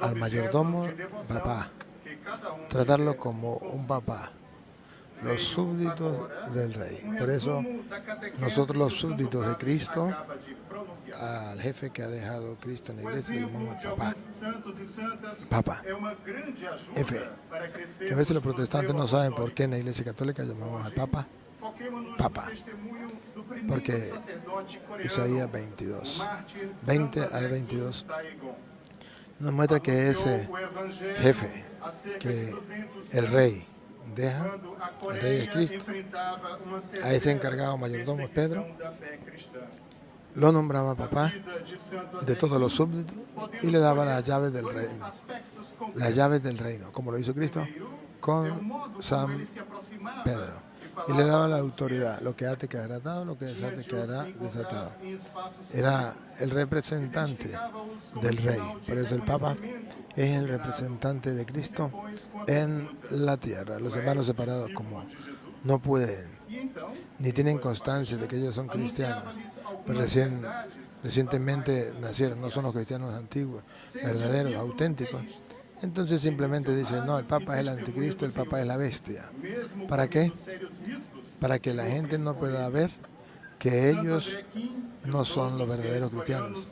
al mayordomo papá, tratarlo como un papá, los súbditos del rey. Por eso nosotros los súbditos de Cristo, al jefe que ha dejado Cristo en la iglesia, le llamamos papá. Papa, jefe, que a veces los protestantes no saben por qué en la iglesia católica llamamos al Papa Papa, porque Isaías 22, 20 al 22 nos muestra que ese jefe que el rey deja, el rey es Cristo, a ese encargado mayordomo es Pedro, lo nombraba papá de todos los súbditos y le daba las llaves del reino, como lo hizo Cristo con San Pedro. Y le daba la autoridad, lo que ate quedará atado, lo que desate quedará desatado. Era el representante del rey, por eso el Papa es el representante de Cristo en la tierra. Los hermanos separados como no pueden, ni tienen constancia de que ellos son cristianos, pero recientemente nacieron, no son los cristianos antiguos, verdaderos, auténticos. Entonces simplemente dicen, no, el Papa es el anticristo, el Papa es la bestia. ¿Para qué? Para que la gente no pueda ver que ellos no son los verdaderos cristianos.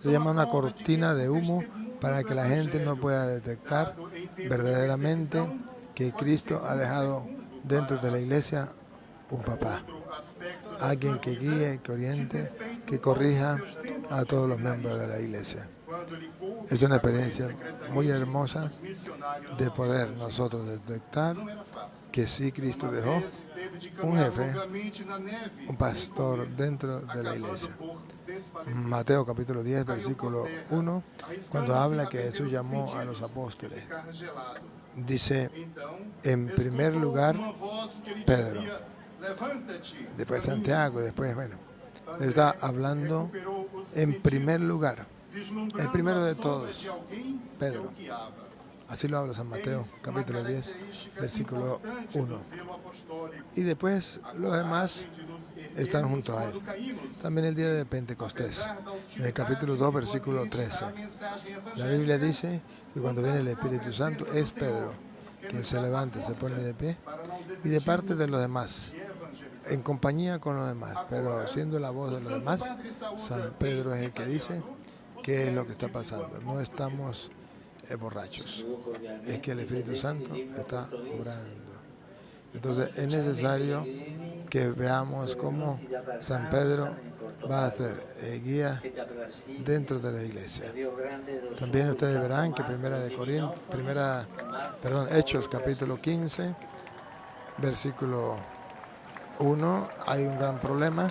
Se llama una cortina de humo para que la gente no pueda detectar verdaderamente que Cristo ha dejado dentro de la iglesia un papá, alguien que guíe, que oriente, que corrija a todos los miembros de la iglesia. Es una experiencia muy hermosa de poder nosotros detectar que sí Cristo dejó un jefe, un pastor dentro de la iglesia. Mateo capítulo 10, versículo 1, cuando habla que Jesús llamó a los apóstoles. Dice, en primer lugar, Pedro, después Santiago, después, bueno, está hablando en primer lugar, el primero de todos, Pedro. Así lo habla San Mateo, capítulo 10, versículo 1. Y después los demás están junto a él. También el día de Pentecostés, en el capítulo 2, versículo 13. La Biblia dice que cuando viene el Espíritu Santo es Pedro quien se levanta, se pone de pie, y de parte de los demás, en compañía con los demás, pero siendo la voz de los demás, San Pedro es el que dice qué es lo que está pasando. No estamos borrachos, es que el Espíritu Santo está obrando. Entonces es necesario que veamos cómo San Pedro va a ser guía dentro de la iglesia. También ustedes verán que Hechos capítulo 15, versículo 1, hay un gran problema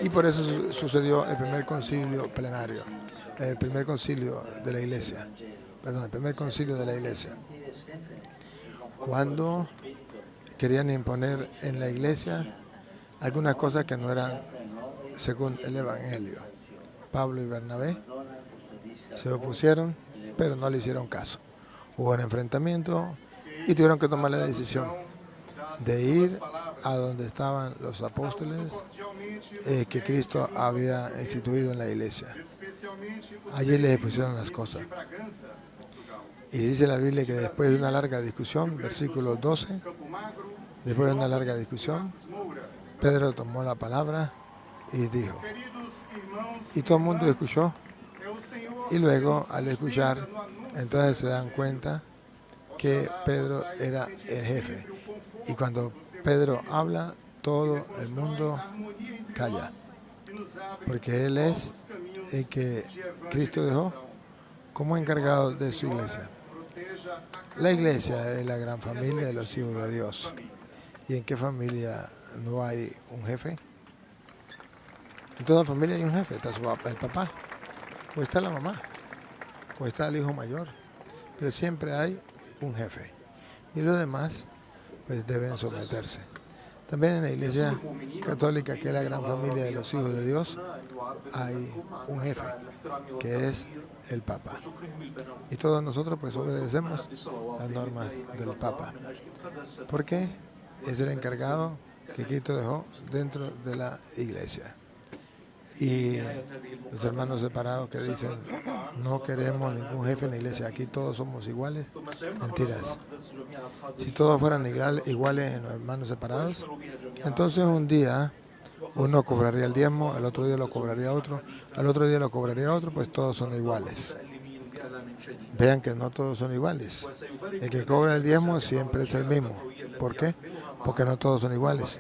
y por eso sucedió el primer concilio plenario. El primer concilio de la iglesia, el primer concilio de la iglesia, cuando querían imponer en la iglesia algunas cosas que no eran según el Evangelio. Pablo y Bernabé se opusieron, pero no le hicieron caso. Hubo un enfrentamiento y tuvieron que tomar la decisión de ir a donde estaban los apóstoles que Cristo había instituido en la iglesia. Allí les expusieron las cosas. Y dice la Biblia que después de una larga discusión, versículo 12, después de una larga discusión, Pedro tomó la palabra y dijo, y todo el mundo escuchó, y luego al escuchar, entonces se dan cuenta que Pedro era el jefe. Y cuando Pedro habla, todo el mundo calla, porque él es el que Cristo dejó como encargado de su iglesia. La iglesia es la gran familia de los hijos de Dios. ¿Y en qué familia no hay un jefe? En toda familia hay un jefe. Está el papá, o está la mamá, o está el hijo mayor, pero siempre hay un jefe. Y los demás pues deben someterse. También en la iglesia católica, que es la gran familia de los hijos de Dios, hay un jefe, que es el Papa. Y todos nosotros pues obedecemos las normas del Papa. ¿Por qué? Es el encargado que Cristo dejó dentro de la iglesia. Y los hermanos separados que dicen, no queremos ningún jefe en la iglesia, aquí todos somos iguales, mentiras. Si todos fueran iguales en los hermanos separados, entonces un día uno cobraría el diezmo, al otro día lo cobraría otro, al otro día lo cobraría otro, pues todos son iguales. Vean que no todos son iguales. El que cobra el diezmo siempre es el mismo. ¿Por qué? Porque no todos son iguales.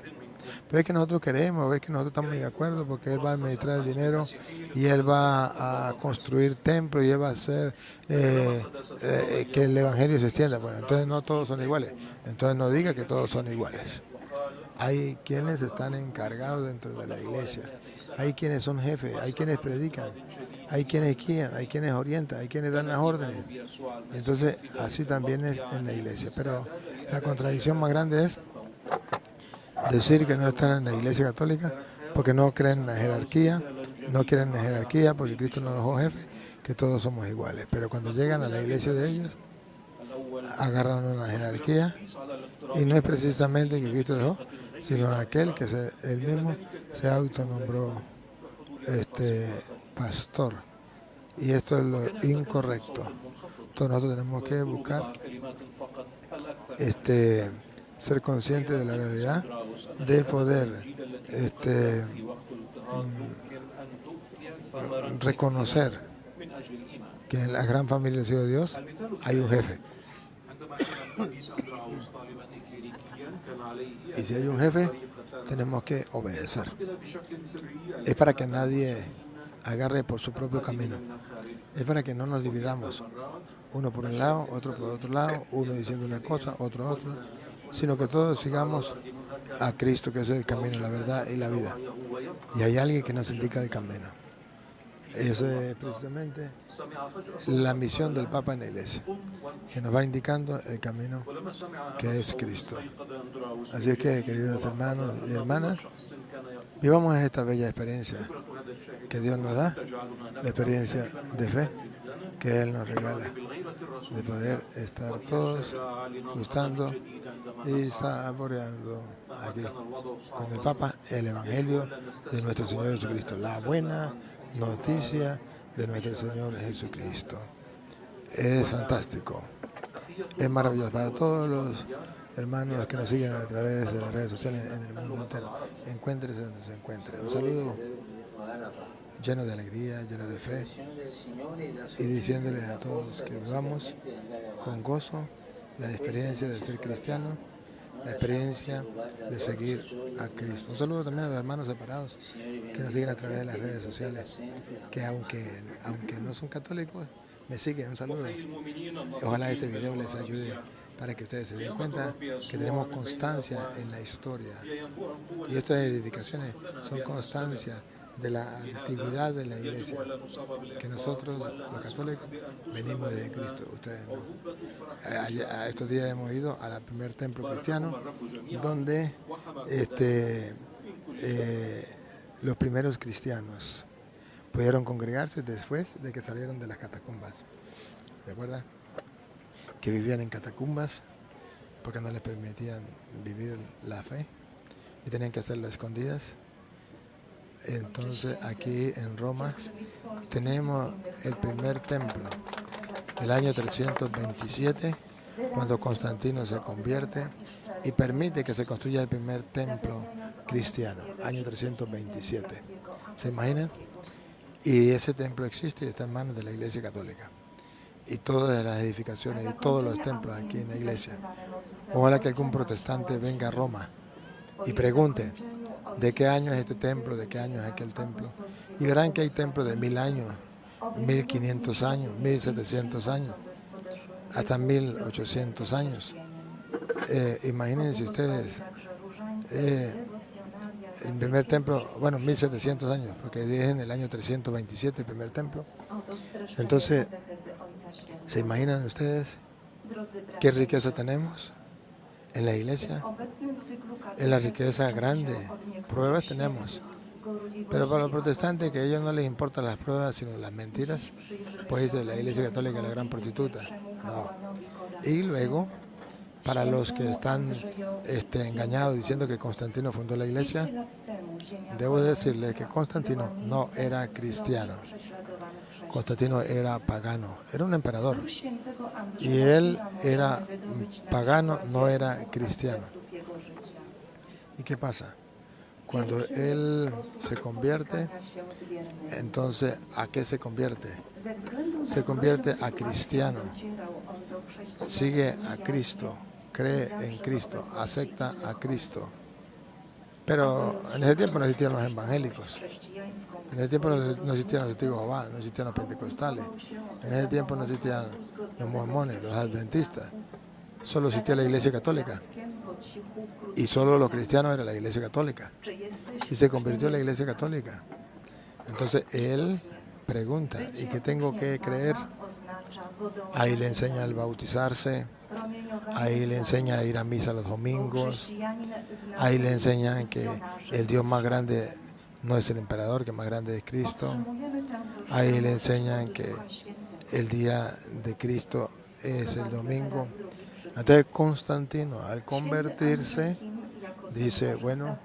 Pero es que nosotros queremos, es que nosotros estamos de acuerdo porque Él va a administrar el dinero y Él va a construir templos y Él va a hacer que el Evangelio se extienda. Bueno, entonces no todos son iguales. Entonces no diga que todos son iguales. Hay quienes están encargados dentro de la iglesia. Hay quienes son jefes, hay quienes predican, hay quienes guían, hay quienes orientan, hay quienes dan las órdenes. Entonces así también es en la iglesia. Pero la contradicción más grande es decir que no están en la iglesia católica porque no creen en la jerarquía, no quieren la jerarquía porque Cristo nos dejó jefe, que todos somos iguales. Pero cuando llegan a la iglesia de ellos, agarran una jerarquía y no es precisamente que Cristo dejó, sino aquel que él mismo se autonombró pastor. Y esto es lo incorrecto. Entonces nosotros tenemos que buscar ser conscientes de la realidad, de poder reconocer que en la gran familia del Hijo de Dios hay un jefe. Y si hay un jefe, tenemos que obedecer. Es para que nadie agarre por su propio camino. Es para que no nos dividamos. Uno por un lado, otro por otro lado, uno diciendo una cosa, otro otra, sino que todos sigamos a Cristo, que es el camino, la verdad y la vida. Y hay alguien que nos indica el camino. Eso es precisamente la misión del Papa en la Iglesia, que nos va indicando el camino que es Cristo. Así es que, queridos hermanos y hermanas, vivamos esta bella experiencia que Dios nos da, la experiencia de fe que Él nos regala, de poder estar todos gustando y saboreando aquí con el Papa el Evangelio de nuestro Señor Jesucristo, la buena noticia de nuestro Señor Jesucristo. Es fantástico, es maravilloso para todos los hermanos que nos siguen a través de las redes sociales en el mundo entero. Encuéntrese donde se encuentre. Un saludo lleno de alegría, lleno de fe, y diciéndoles a todos que vivamos con gozo la experiencia de ser cristiano, la experiencia de seguir a Cristo. Un saludo también a los hermanos separados que nos siguen a través de las redes sociales, que aunque no son católicos, me siguen. Un saludo. Ojalá este video les ayude para que ustedes se den cuenta que tenemos constancia en la historia. Y estas edificaciones son constancia de la antigüedad de la Iglesia, que nosotros, los católicos, venimos de Cristo, ustedes no. Estos días hemos ido al primer templo cristiano, donde los primeros cristianos pudieron congregarse después de que salieron de las catacumbas. ¿De acuerdo? Que vivían en catacumbas porque no les permitían vivir la fe y tenían que hacerlo a escondidas. Entonces aquí en Roma tenemos el primer templo del año 327, cuando Constantino se convierte y permite que se construya el primer templo cristiano, año 327. ¿Se imaginan? Y ese templo existe y está en manos de la Iglesia Católica. Y todas las edificaciones y todos los templos aquí en la Iglesia. Ojalá que algún protestante venga a Roma y pregunte de qué año es este templo, de qué año es aquel templo. Y verán que hay templos de 1000 años, 1500 años, 1700 años, hasta 1800 años. Imagínense ustedes, el primer templo, bueno, 1700 años, porque es en el año 327 el primer templo. Entonces, ¿se imaginan ustedes qué riqueza tenemos en la Iglesia? Es la riqueza grande. Pruebas tenemos. Pero para los protestantes, que a ellos no les importan las pruebas, sino las mentiras, pues dice la Iglesia Católica es la gran prostituta. No. Y luego, para los que están engañados diciendo que Constantino fundó la Iglesia, debo decirles que Constantino no era cristiano. Constantino era pagano, era un emperador. Y él era pagano, no era cristiano. ¿Y qué pasa? Cuando él se convierte, entonces, ¿a qué se convierte? Se convierte a cristiano. Sigue a Cristo, cree en Cristo, acepta a Cristo. Pero en ese tiempo no existían los evangélicos. En ese tiempo no existían los testigos de Jehová, no existían los pentecostales. En ese tiempo no existían los mormones, los adventistas. Solo existía la Iglesia Católica. Y solo los cristianos era la Iglesia Católica. Y se convirtió en la Iglesia Católica. Entonces él pregunta, ¿y qué tengo que creer? Ahí le enseña al bautizarse, ahí le enseña a ir a misa los domingos, ahí le enseñan que el Dios más grande no es el emperador, que más grande es Cristo. Ahí le enseñan que el día de Cristo es el domingo. Entonces Constantino, al convertirse, dice, bueno,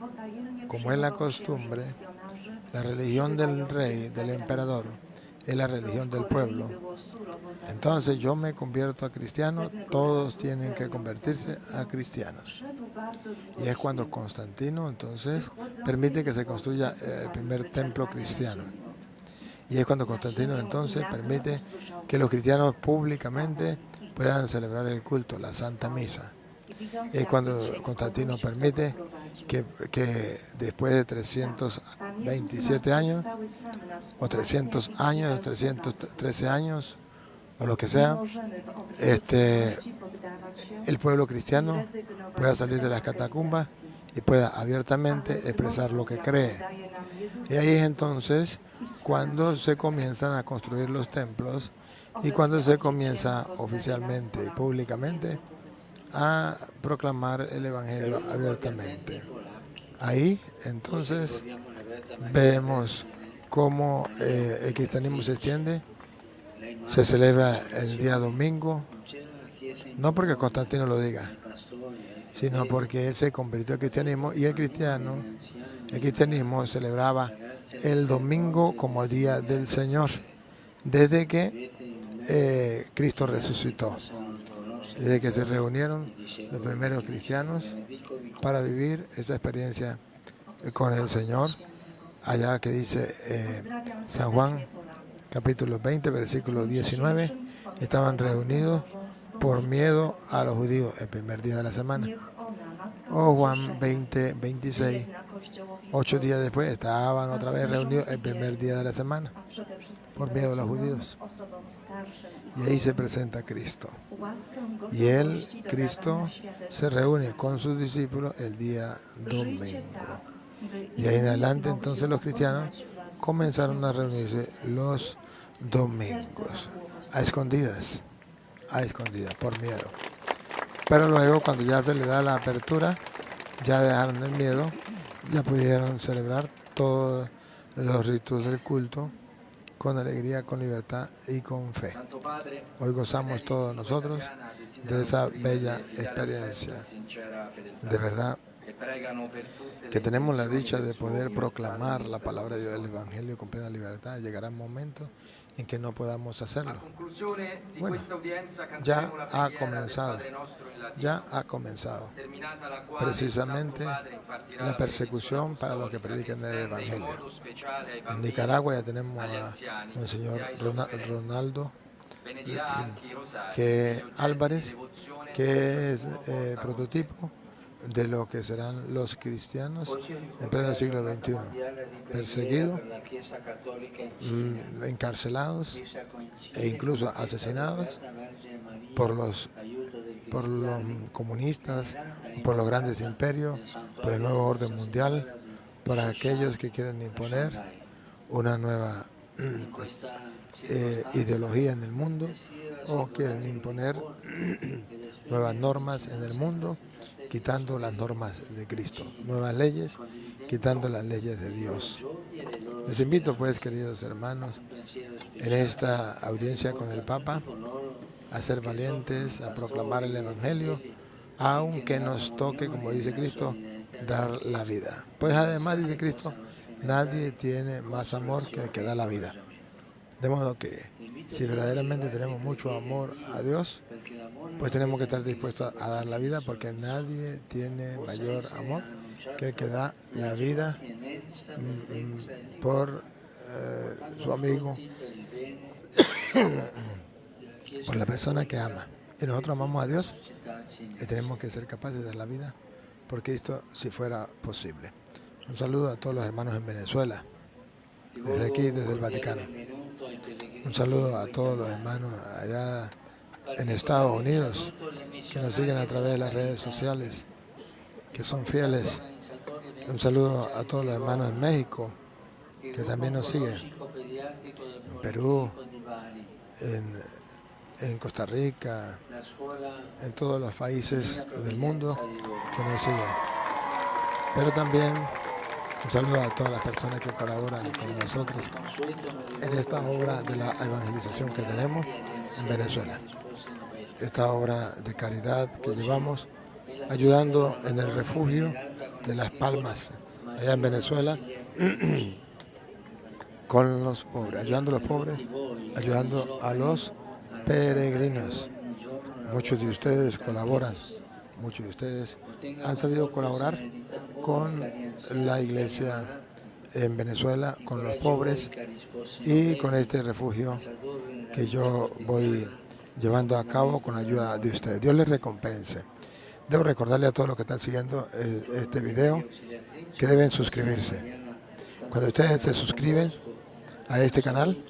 como es la costumbre, la religión del rey, del emperador, es la religión del pueblo. Entonces yo me convierto a cristiano, todos tienen que convertirse a cristianos. Y es cuando Constantino entonces permite que se construya el primer templo cristiano. Y es cuando Constantino entonces permite que los cristianos públicamente puedan celebrar el culto, la Santa Misa. Es cuando Constantino permite que después de 327 años, o 300 años, 313 años, o lo que sea, el pueblo cristiano pueda salir de las catacumbas y pueda abiertamente expresar lo que cree. Y ahí es entonces cuando se comienzan a construir los templos y cuando se comienza oficialmente y públicamente a proclamar el Evangelio abiertamente. Ahí entonces vemos cómo el cristianismo se extiende. Se celebra el día domingo, no porque Constantino lo diga, sino porque él se convirtió al cristianismo y el cristianismo celebraba el domingo como día del Señor, desde que Cristo resucitó, desde que se reunieron los primeros cristianos para vivir esa experiencia con el Señor, allá que dice San Juan, capítulo 20, versículo 19, estaban reunidos por miedo a los judíos el primer día de la semana. O Juan 20, 26, 8 días después estaban otra vez reunidos el primer día de la semana por miedo a los judíos. Y ahí se presenta Cristo. Y él, Cristo, se reúne con sus discípulos el día domingo. Y ahí en adelante entonces los cristianos comenzaron a reunirse los domingos, a escondidas, por miedo. Pero luego, cuando ya se le da la apertura, ya dejaron el miedo, ya pudieron celebrar todos los ritos del culto con alegría, con libertad y con fe. Hoy gozamos todos nosotros de esa bella experiencia. De verdad que tenemos la dicha de poder proclamar la palabra de Dios, el Evangelio con plena libertad. Llegará un momento en que no podamos hacerlo. Bueno, ya ha comenzado precisamente la persecución para los que predican el Evangelio. En Nicaragua ya tenemos a Monseñor Ronaldo Álvarez, que es prototipo de lo que serán los cristianos en pleno siglo XXI, perseguidos, encarcelados e incluso asesinados por los comunistas, por los grandes imperios, por el nuevo orden mundial, por aquellos que quieren imponer una nueva ideología en el mundo o quieren imponer nuevas normas en el mundo, quitando las normas de Cristo, nuevas leyes, quitando las leyes de Dios. Les invito pues, queridos hermanos, en esta audiencia con el Papa, a ser valientes, a proclamar el Evangelio, aunque nos toque, como dice Cristo, dar la vida. Pues además, dice Cristo, nadie tiene más amor que el que da la vida. De modo que, si verdaderamente tenemos mucho amor a Dios, pues tenemos que estar dispuestos a dar la vida, porque nadie tiene mayor amor que el que da la vida por su amigo, por la persona que ama. Y nosotros amamos a Dios y tenemos que ser capaces de dar la vida por Cristo si fuera posible. Un saludo a todos los hermanos en Venezuela, desde aquí, desde el Vaticano. Un saludo a todos los hermanos allá en Estados Unidos, que nos siguen a través de las redes sociales, que son fieles. Un saludo a todos los hermanos en México, que también nos siguen, en Perú, en Costa Rica, en todos los países del mundo que nos siguen. Pero también un saludo a todas las personas que colaboran con nosotros en esta obra de la evangelización que tenemos en Venezuela. Esta obra de caridad que llevamos, ayudando en el refugio de Las Palmas, allá en Venezuela, con los pobres, ayudando a los pobres, ayudando a los peregrinos. Muchos de ustedes colaboran, muchos de ustedes han sabido colaborar con la iglesia en Venezuela, con los pobres y con este refugio que yo voy llevando a cabo con la ayuda de ustedes. Dios les recompense. Debo recordarle a todos los que están siguiendo este video que deben suscribirse. Cuando ustedes se suscriben a este canal,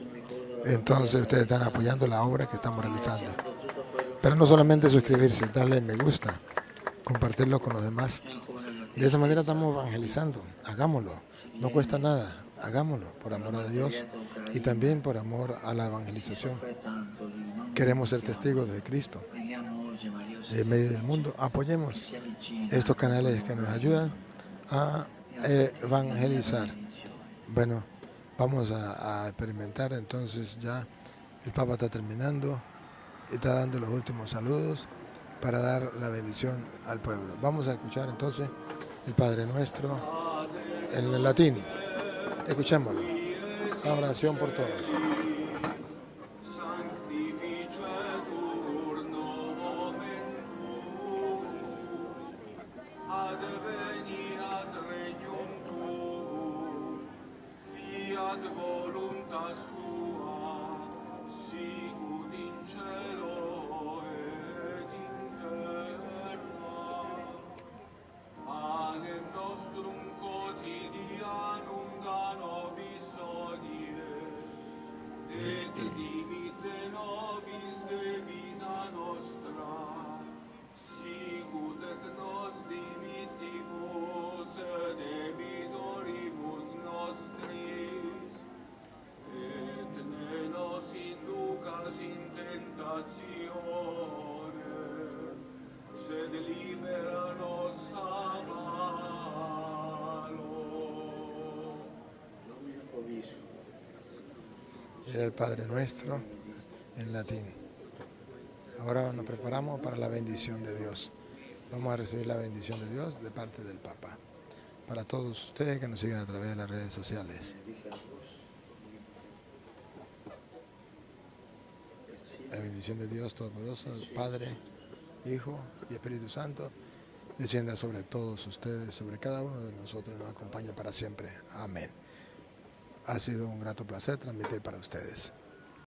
entonces ustedes están apoyando la obra que estamos realizando. Pero no solamente suscribirse, darle me gusta, compartirlo con los demás, De esa manera estamos evangelizando. Hagámoslo. No cuesta nada. Hagámoslo por amor a Dios y también por amor a la evangelización. Queremos ser testigos de Cristo en medio del mundo. Apoyemos estos canales que nos ayudan a evangelizar. Bueno, vamos a experimentar entonces ya. El Papa está terminando y está dando los últimos saludos para dar la bendición al pueblo. Vamos a escuchar entonces el Padre Nuestro en el latín. Escuchémoslo. La oración por todos. Ad voluntas tua, sicut in cielo ed in terra. Panem nostrum quotidianum da nobis hodie, et dimitte nobis debita nostra, sicut et nos dimittimus debitoribus nostris, et ne nos inducas in tentationem, sed libera nos a malo. Era el Padre Nuestro en latín. Ahora nos preparamos para la bendición de Dios. Vamos a recibir la bendición de Dios de parte del Papa. Para todos ustedes que nos siguen a través de las redes sociales. La bendición de Dios Todopoderoso, el Padre, Hijo y Espíritu Santo, descienda sobre todos ustedes, sobre cada uno de nosotros, nos acompaña para siempre. Amén. Ha sido un grato placer transmitir para ustedes.